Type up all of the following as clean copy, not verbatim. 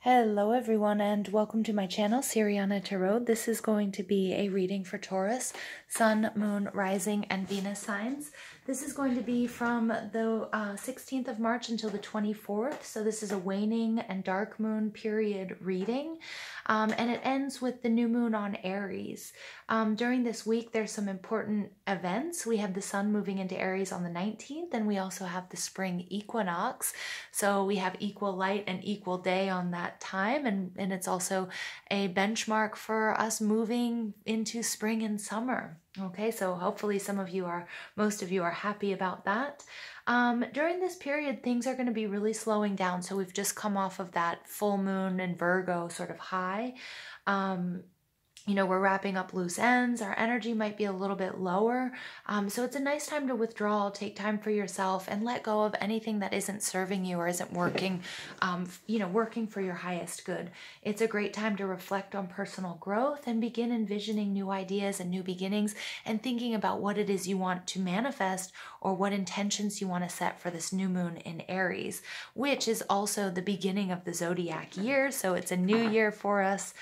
Hello everyone and welcome to my channel, Siriana Tarot. This is going to be a reading for Taurus, Sun, Moon, Rising, and Venus signs. This is going to be from the 16th of March until the 24th. So this is a waning and dark moon period reading. And it ends with the new moon on Aries. During this week, there's some important events. We have the sun moving into Aries on the 19th, and we also have the spring equinox. So we have equal light and equal day on that time, and it's also a benchmark for us moving into spring and summer. Okay, so hopefully most of you are happy about that. During this period, things are going to be really slowing down. So we've just come off of that full moon in Virgo sort of high. We're wrapping up loose ends. Our energy might be a little bit lower. So it's a nice time to withdraw, take time for yourself, and let go of anything that isn't serving you or isn't working, working for your highest good. It's a great time to reflect on personal growth and begin envisioning new ideas and new beginnings and thinking about what it is you want to manifest or what intentions you want to set for this new moon in Aries, which is also the beginning of the zodiac year. So it's a new year for us.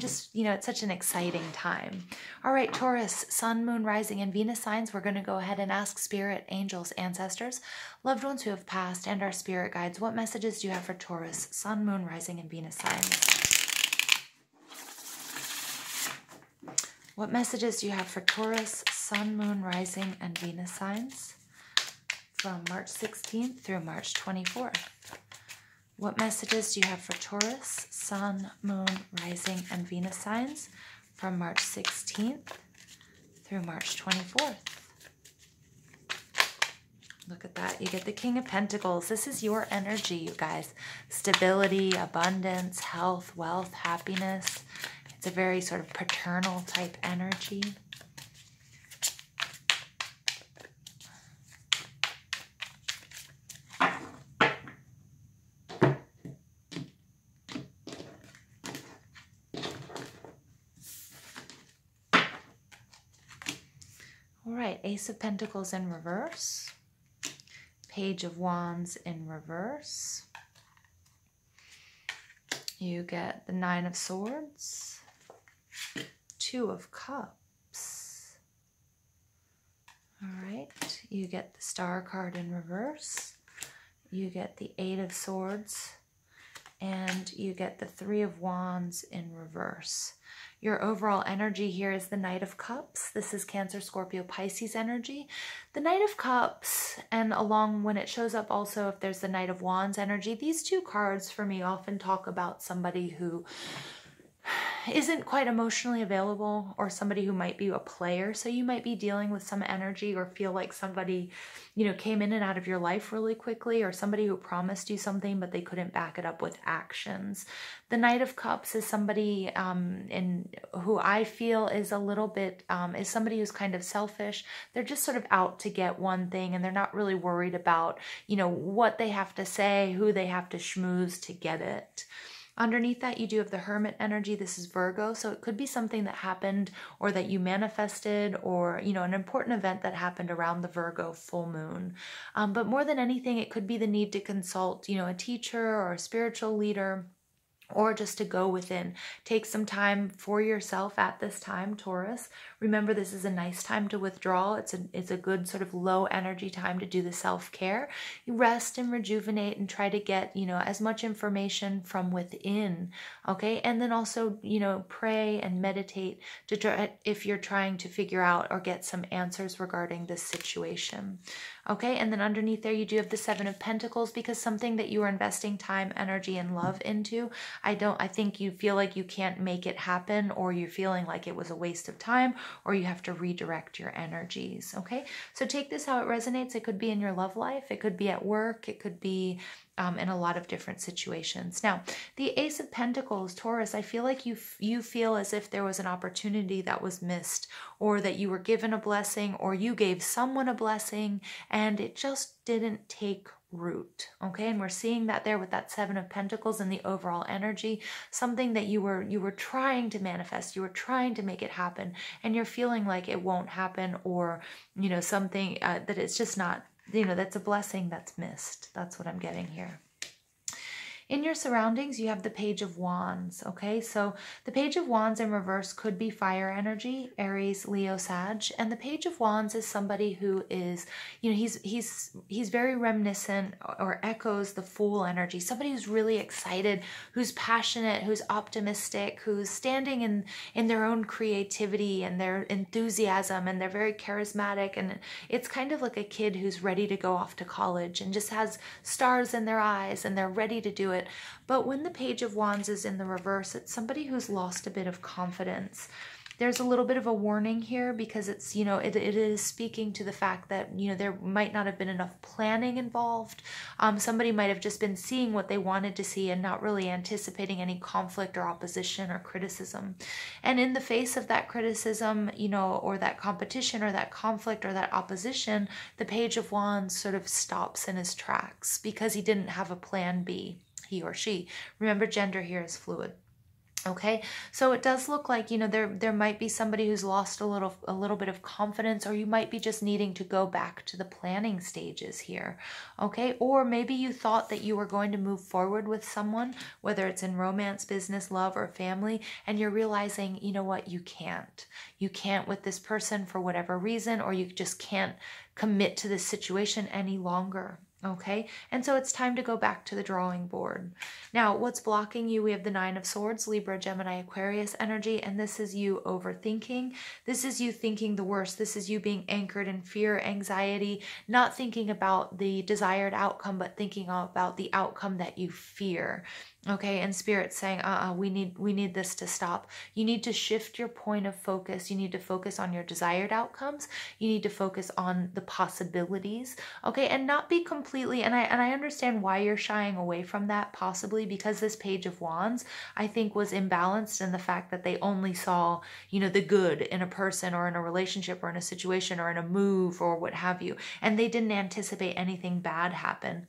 It's such an exciting time. All right, Taurus, Sun, Moon, Rising, and Venus signs. We're going to go ahead and ask spirit, angels, ancestors, loved ones who have passed, and our spirit guides. What messages do you have for Taurus, Sun, Moon, Rising, and Venus signs? What messages do you have for Taurus, Sun, Moon, Rising, and Venus signs from March 16th through March 24th? What messages do you have for Taurus, Sun, Moon, Rising, and Venus signs from March 16th through March 24th? Look at that. You get the King of Pentacles. This is your energy, you guys. Stability, abundance, health, wealth, happiness. It's a very sort of paternal type energy. All right, Ace of Pentacles in reverse, Page of Wands in reverse. You get the Nine of Swords, Two of Cups. All right, you get the Star card in reverse. You get the Eight of Swords, and you get the Three of Wands in reverse. Your overall energy here is the Knight of Cups. This is Cancer, Scorpio, Pisces energy. The Knight of Cups, and along when it shows up also if there's the Knight of Wands energy, these two cards for me often talk about somebody who isn't quite emotionally available or somebody who might be a player. So you might be dealing with some energy or feel like somebody, came in and out of your life really quickly, or somebody who promised you something but they couldn't back it up with actions. The Knight of Cups is somebody who I feel is a little bit, is somebody who's kind of selfish. They're just sort of out to get one thing, and they're not really worried about, what they have to say, who they have to schmooze to get it. Underneath that, you do have the Hermit energy. This is Virgo, so it could be something that happened or that you manifested, or, an important event that happened around the Virgo full moon. But more than anything, it could be the need to consult, a teacher or a spiritual leader, or just to go within. Take some time for yourself at this time, Taurus. Remember, this is a nice time to withdraw. It's a good sort of low energy time to do the self-care. You rest and rejuvenate and try to get, as much information from within, okay? And then also, pray and meditate to try, if you're trying to figure out or get some answers regarding this situation. Okay, and then underneath there, you do have the Seven of Pentacles, because something that you are investing time, energy, and love into, I think you feel like you can't make it happen, or you're feeling like it was a waste of time, or you have to redirect your energies, okay? So take this how it resonates. It could be in your love life. It could be at work. It could be in a lot of different situations. Now, the Ace of Pentacles, Taurus, I feel like you feel as if there was an opportunity that was missed, or that you were given a blessing, or you gave someone a blessing, and it just didn't take root, okay? And we're seeing that there with that Seven of Pentacles and the overall energy, something that you were trying to manifest, you were trying to make it happen, and you're feeling like it won't happen, or, something that it's just not, that's a blessing that's missed. That's what I'm getting here. In your surroundings, you have the Page of Wands, okay? So the Page of Wands in reverse could be fire energy, Aries, Leo, Sag. And the Page of Wands is somebody who is, he's very reminiscent or echoes the Fool energy. Somebody who's really excited, who's passionate, who's optimistic, who's standing in their own creativity and their enthusiasm, and they're very charismatic. And it's kind of like a kid who's ready to go off to college and just has stars in their eyes and they're ready to do it. But when the Page of Wands is in the reverse, it's somebody who's lost a bit of confidence. There's a little bit of a warning here because it's, it is speaking to the fact that, there might not have been enough planning involved. Somebody might have just been seeing what they wanted to see and not really anticipating any conflict or opposition or criticism. And in the face of that criticism, or that competition or that conflict or that opposition, the Page of Wands sort of stops in his tracks because he didn't have a plan B, he or she. Remember, gender here is fluid. Okay, so it does look like, there might be somebody who's lost a little bit of confidence, or you might be just needing to go back to the planning stages here. Okay, or maybe you thought that you were going to move forward with someone, whether it's in romance, business, love, or family, and you're realizing, what, you can't. You can't with this person for whatever reason, or you just can't commit to this situation any longer. Okay, and so it's time to go back to the drawing board. Now, what's blocking you? We have the Nine of Swords, Libra, Gemini, Aquarius energy, and this is you overthinking. This is you thinking the worst. This is you being anchored in fear, anxiety, not thinking about the desired outcome, but thinking about the outcome that you fear. Okay, and Spirit's saying, we need this to stop. You need to shift your point of focus. You need to focus on your desired outcomes. You need to focus on the possibilities. Okay, and not be completely, and I understand why you're shying away from that, possibly because this Page of Wands, I think, was imbalanced in the fact that they only saw, the good in a person or in a relationship or in a situation or in a move or what have you, and they didn't anticipate anything bad happen.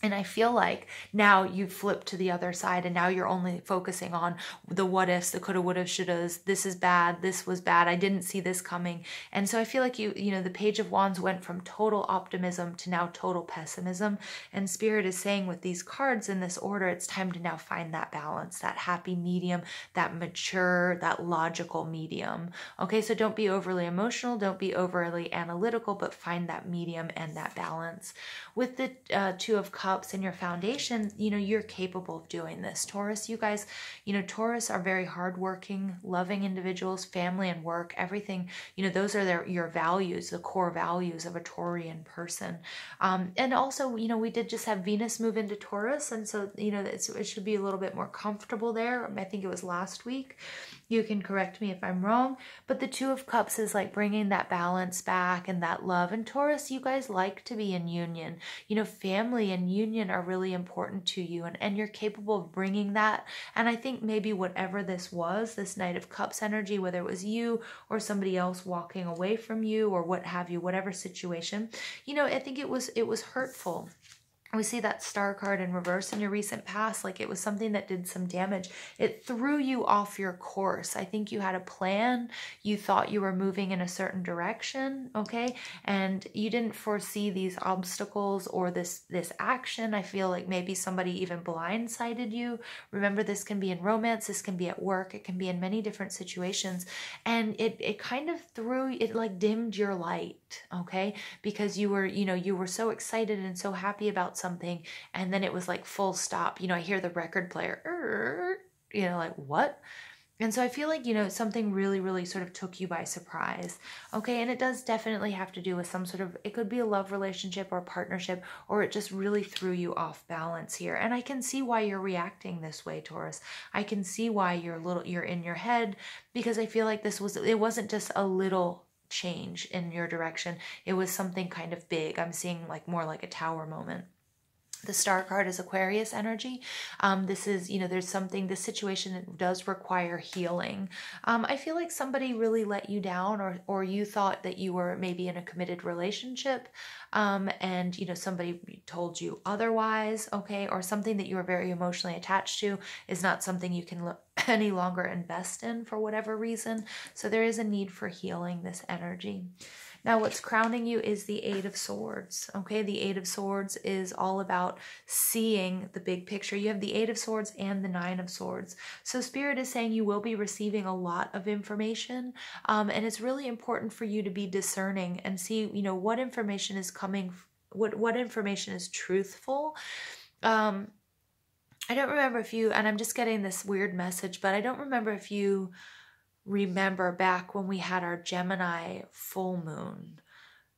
And I feel like now you've flipped to the other side, and now you're only focusing on the what ifs, the coulda, woulda, shouldas. This is bad. This was bad. I didn't see this coming. And so I feel like the Page of Wands went from total optimism to now total pessimism. And Spirit is saying with these cards in this order, it's time to now find that balance, that happy medium, that mature, that logical medium. Okay, so don't be overly emotional. Don't be overly analytical, but find that medium and that balance. With the Two of Cups in your foundation, you're capable of doing this. Taurus, you guys, Taurus are very hardworking, loving individuals, family and work, everything, those are your values, the core values of a Taurian person. And also, we did just have Venus move into Taurus. And so, it should be a little bit more comfortable there. I think it was last week. You can correct me if I'm wrong, but the Two of Cups is like bringing that balance back and that love. And Taurus, you guys like to be in union. Family and union are really important to you, and you're capable of bringing that. And I think maybe whatever this was, this Knight of Cups energy, whether it was you or somebody else walking away from you or what have you, whatever situation, I think it was hurtful. We see that Star card in reverse in your recent past, like it was something that did some damage. It threw you off your course. I think you had a plan. You thought you were moving in a certain direction, okay? And you didn't foresee these obstacles or this action. I feel like maybe somebody even blindsided you. Remember, this can be in romance, this can be at work, it can be in many different situations. And it kind of like dimmed your light, okay? Because you were so excited and so happy about something, and then it was like full stop. I hear the record player, like what? And so I feel like, something really, really sort of took you by surprise. Okay, and it does definitely have to do with some sort of, it could be a love relationship or partnership, or it just really threw you off balance here. And I can see why you're reacting this way, Taurus. I can see why you're in your head, because I feel like it wasn't just a little change in your direction. It was something kind of big. I'm seeing like more like a tower moment. The Star card is Aquarius energy. This is, this situation does require healing. I feel like somebody really let you down, or you thought that you were maybe in a committed relationship, and, somebody told you otherwise, okay, or something that you were very emotionally attached to is not something you can any longer invest in for whatever reason. So there is a need for healing this energy. Now, what's crowning you is the Eight of Swords, okay? The Eight of Swords is all about seeing the big picture. You have the Eight of Swords and the Nine of Swords. So Spirit is saying you will be receiving a lot of information, and it's really important for you to be discerning and see, you know, what information is coming, what information is truthful. I don't remember if you, and I'm just getting this weird message, but I don't remember if you remember back when we had our Gemini full moon,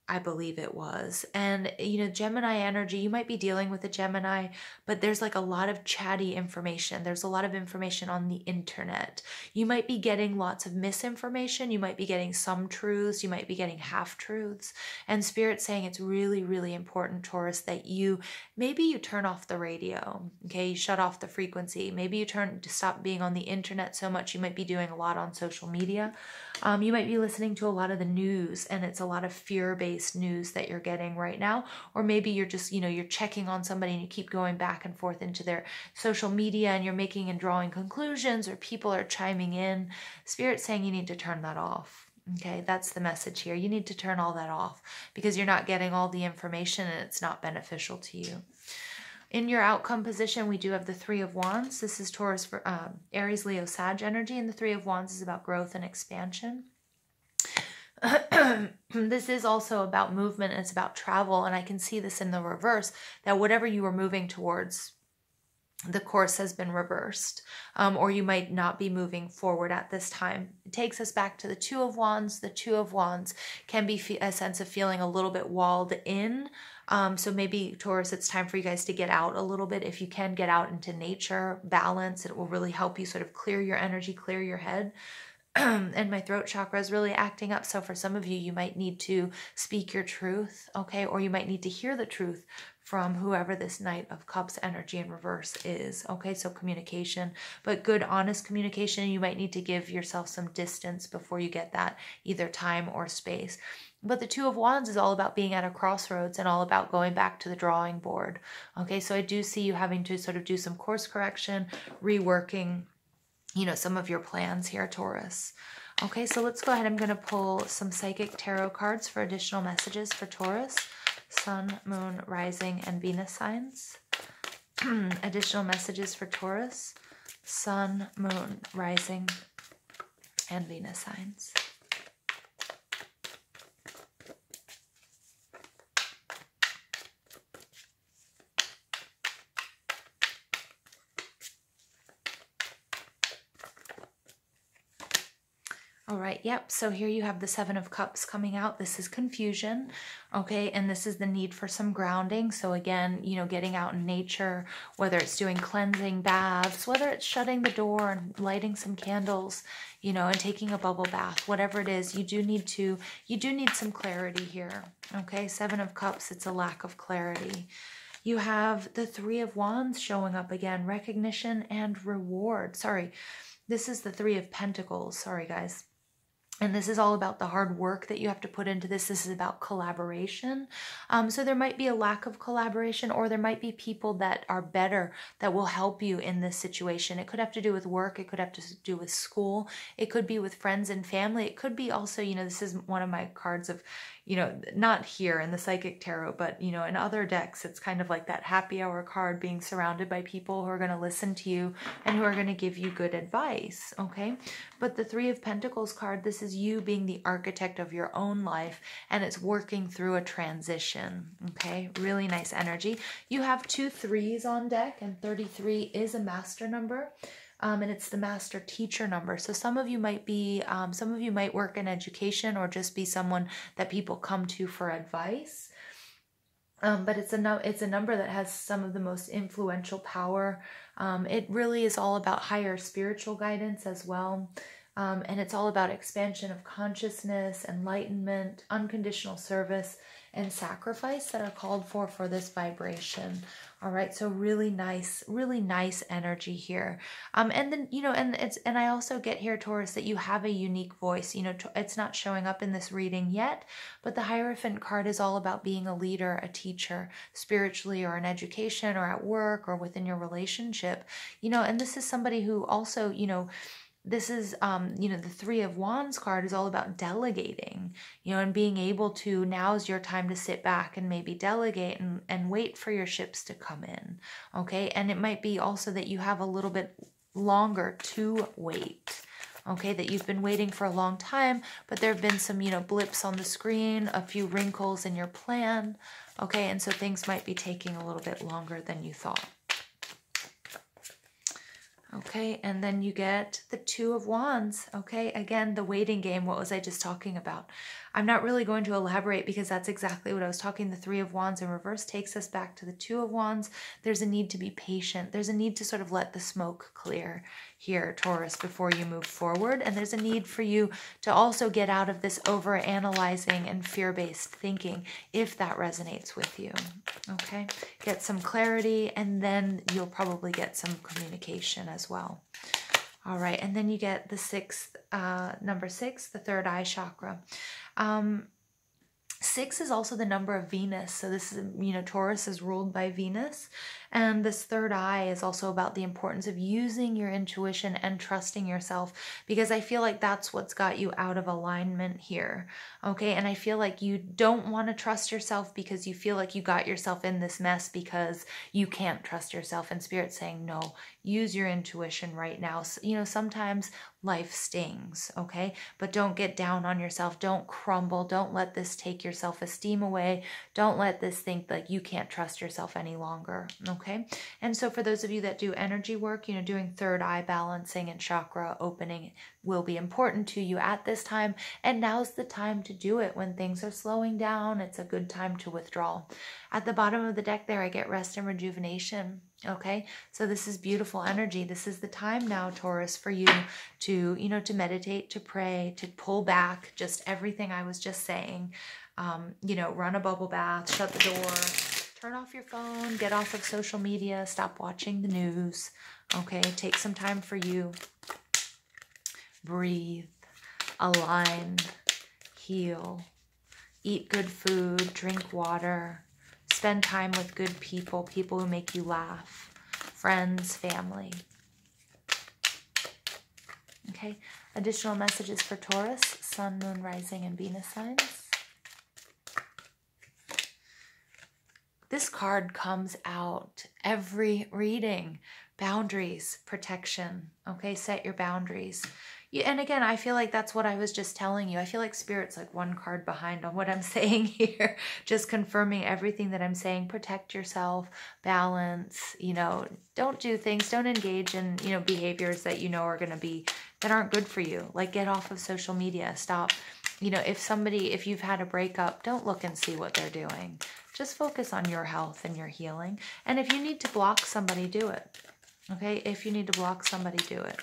I believe it was. And, you know, Gemini energy, you might be dealing with a Gemini, but there's like a lot of chatty information. There's a lot of information on the internet. You might be getting lots of misinformation. You might be getting some truths. You might be getting half truths. And Spirit's saying it's really, really important, Taurus, that maybe you turn off the radio, okay? You shut off the frequency. Maybe you stop being on the internet so much. You might be doing a lot on social media. You might be listening to a lot of the news, and it's a lot of fear-based news that you're getting right now. Or maybe you're just, you know, you're checking on somebody and you keep going back and forth into their social media and you're making and drawing conclusions, or people are chiming in. Spirit's saying you need to turn that off. Okay, that's the message here. You need to turn all that off because you're not getting all the information and it's not beneficial to you. In your outcome position, we do have the Three of Wands. This is Taurus, for Aries, Leo, Sag energy, and the Three of Wands is about growth and expansion. This is also about movement, and it's about travel, and I can see this in the reverse, that whatever you were moving towards, the course has been reversed, or you might not be moving forward at this time. It takes us back to the Two of Wands. The Two of Wands can be a sense of feeling a little bit walled in. So maybe, Taurus, it's time for you guys to get out a little bit. If you can get out into nature, balance, it will really help you sort of clear your energy, clear your head. And my throat chakra is really acting up. So for some of you, you might need to speak your truth, okay? Or you might need to hear the truth from whoever this Knight of Cups energy in reverse is, okay? So communication, but good, honest communication. You might need to give yourself some distance before you get that, either time or space. But the Two of Wands is all about being at a crossroads and all about going back to the drawing board, okay? So I do see you having to sort of do some course correction, reworking, you know, some of your plans here, Taurus. Okay, so let's go ahead. I'm going to pull some psychic tarot cards for additional messages for Taurus, Sun, Moon, Rising, and Venus signs. Additional messages for Taurus, Sun, Moon, Rising, and Venus signs. All right, yep, so here you have the Seven of Cups coming out. This is confusion, okay, and this is the need for some grounding. So again, you know, getting out in nature, whether it's doing cleansing baths, whether it's shutting the door and lighting some candles, you know, and taking a bubble bath, whatever it is, you do need some clarity here, okay? Seven of Cups, it's a lack of clarity. You have the Three of Wands showing up again, recognition and reward. Sorry, this is the Three of Pentacles. Sorry, guys. And this is all about the hard work that you have to put into this. This is about collaboration. So there might be a lack of collaboration, or there might be people that are better that will help you in this situation. It could have to do with work. It could have to do with school. It could be with friends and family. It could be also, you know, this is one of my cards of, you know, not here in the Psychic Tarot, but, you know, in other decks, it's kind of like that happy hour card, being surrounded by people who are going to listen to you and who are going to give you good advice, okay? But the Three of Pentacles card, this is you being the architect of your own life, and it's working through a transition, okay? Really nice energy. You have 2 3s on deck, and 33 is a master number. And it's the master teacher number. So some of you might be, some of you might work in education or just be someone that people come to for advice. But it's a number that has some of the most influential power. It really is all about higher spiritual guidance as well. And it's all about expansion of consciousness, enlightenment, unconditional service, and sacrifice that are called for this vibration. All right, so really nice energy here. And then, you know, and I also get here, Taurus, that you have a unique voice. You know, it's not showing up in this reading yet, but the Hierophant card is all about being a leader, a teacher, spiritually, or in education, or at work, or within your relationship. You know, and this is somebody who also, you know, this is, you know, the Three of Wands card is all about delegating, you know, and being able to, now's your time to sit back and maybe delegate and wait for your ships to come in. Okay. And it might be also that you have a little bit longer to wait. Okay, that you've been waiting for a long time, but there have been some, you know, blips on the screen, a few wrinkles in your plan. Okay, and so things might be taking a little bit longer than you thought. Okay, and then you get the Two of Wands. Okay, again, the waiting game. What was I just talking about? I'm not really going to elaborate because that's exactly what I was talking. The Three of Wands in reverse takes us back to the Two of Wands. There's a need to be patient. There's a need to sort of let the smoke clear here, Taurus, before you move forward. And there's a need for you to also get out of this over-analyzing and fear-based thinking, if that resonates with you. Okay, get some clarity, and then you'll probably get some communication as well. All right, and then you get the sixth, number 6, the third eye chakra. 6 is also the number of Venus. So this is, you know, Taurus is ruled by Venus. And this third eye is also about the importance of using your intuition and trusting yourself, because I feel like that's what's got you out of alignment here. Okay. And I feel like you don't want to trust yourself because you feel like you got yourself in this mess because you can't trust yourself. And Spirit's saying, no, use your intuition right now. So, you know, sometimes life stings. Okay. But don't get down on yourself. Don't crumble. Don't let this take your self-esteem away. Don't let this think like you can't trust yourself any longer. Okay. And so for those of you that do energy work, you know, doing third eye balancing and chakra opening will be important to you at this time. And now's the time to do it. When things are slowing down, it's a good time to withdraw. At the bottom of the deck there, I get rest and rejuvenation. Okay. So this is beautiful energy. This is the time now, Taurus, for you to, you know, to meditate, to pray, to pull back just everything I was just saying. You know, run a bubble bath, shut the door, turn off your phone, get off of social media, stop watching the news. Okay. Take some time for you. Breathe, align, heal, eat good food, drink water, spend time with good people, people who make you laugh, friends, family. Okay, additional messages for Taurus, Sun, Moon, Rising, and Venus signs. This card comes out every reading. Boundaries, protection. Okay, set your boundaries. And again, I feel like that's what I was just telling you. I feel like Spirit's like one card behind on what I'm saying here. Just confirming everything that I'm saying. Protect yourself, balance, you know, don't do things, don't engage in, you know, behaviors that you know are going to be, that aren't good for you. Like get off of social media, stop. You know, if you've had a breakup, don't look and see what they're doing. Just focus on your health and your healing. And if you need to block somebody, do it. Okay, if you need to block somebody, do it.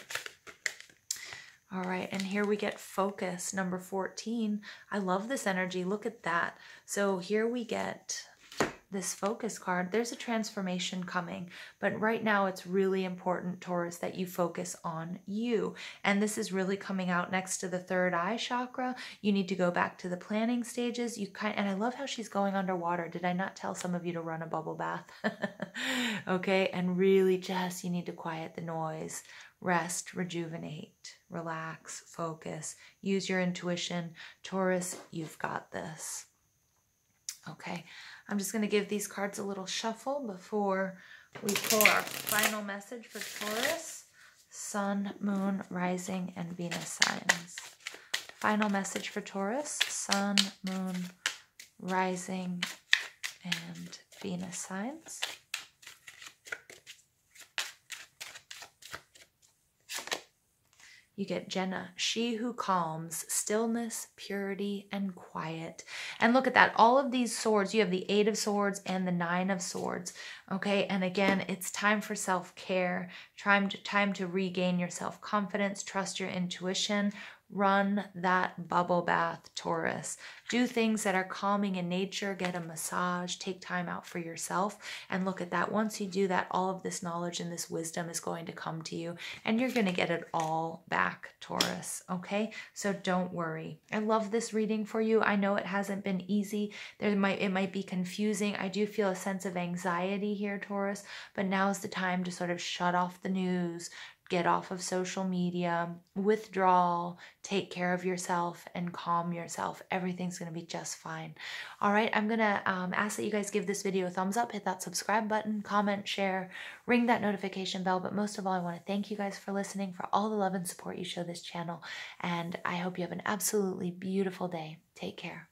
All right, and here we get focus, number 14. I love this energy. Look at that. So here we get this focus card. There's a transformation coming, but right now it's really important, Taurus, that you focus on you. And this is really coming out next to the third eye chakra. You need to go back to the planning stages. And I love how she's going underwater. Did I not tell some of you to run a bubble bath? Okay, and really just, you need to quiet the noise, rest, rejuvenate, relax, focus, use your intuition. Taurus, you've got this. Okay, I'm just going to give these cards a little shuffle before we pull our final message for Taurus, Sun, Moon, Rising, and Venus signs. Final message for Taurus, Sun, Moon, Rising, and Venus signs. You get Jenna, she who calms, stillness, purity, and quiet. And look at that. All of these swords, you have the 8 of Swords and the 9 of Swords. Okay, and again, it's time for self-care, time to regain your self-confidence, trust your intuition, run that bubble bath, Taurus. Do things that are calming in nature, get a massage, take time out for yourself. And look at that. Once you do that, all of this knowledge and this wisdom is going to come to you and you're going to get it all back, Taurus. Okay, so don't worry. I love this reading for you. I know it hasn't been easy. It might be confusing. I do feel a sense of anxiety here, Taurus, but now's the time to sort of shut off the news, get off of social media, withdraw, take care of yourself, and calm yourself. Everything's going to be just fine. All right, I'm going to ask that you guys give this video a thumbs up, hit that subscribe button, comment, share, ring that notification bell. But most of all, I want to thank you guys for listening, for all the love and support you show this channel. And I hope you have an absolutely beautiful day. Take care.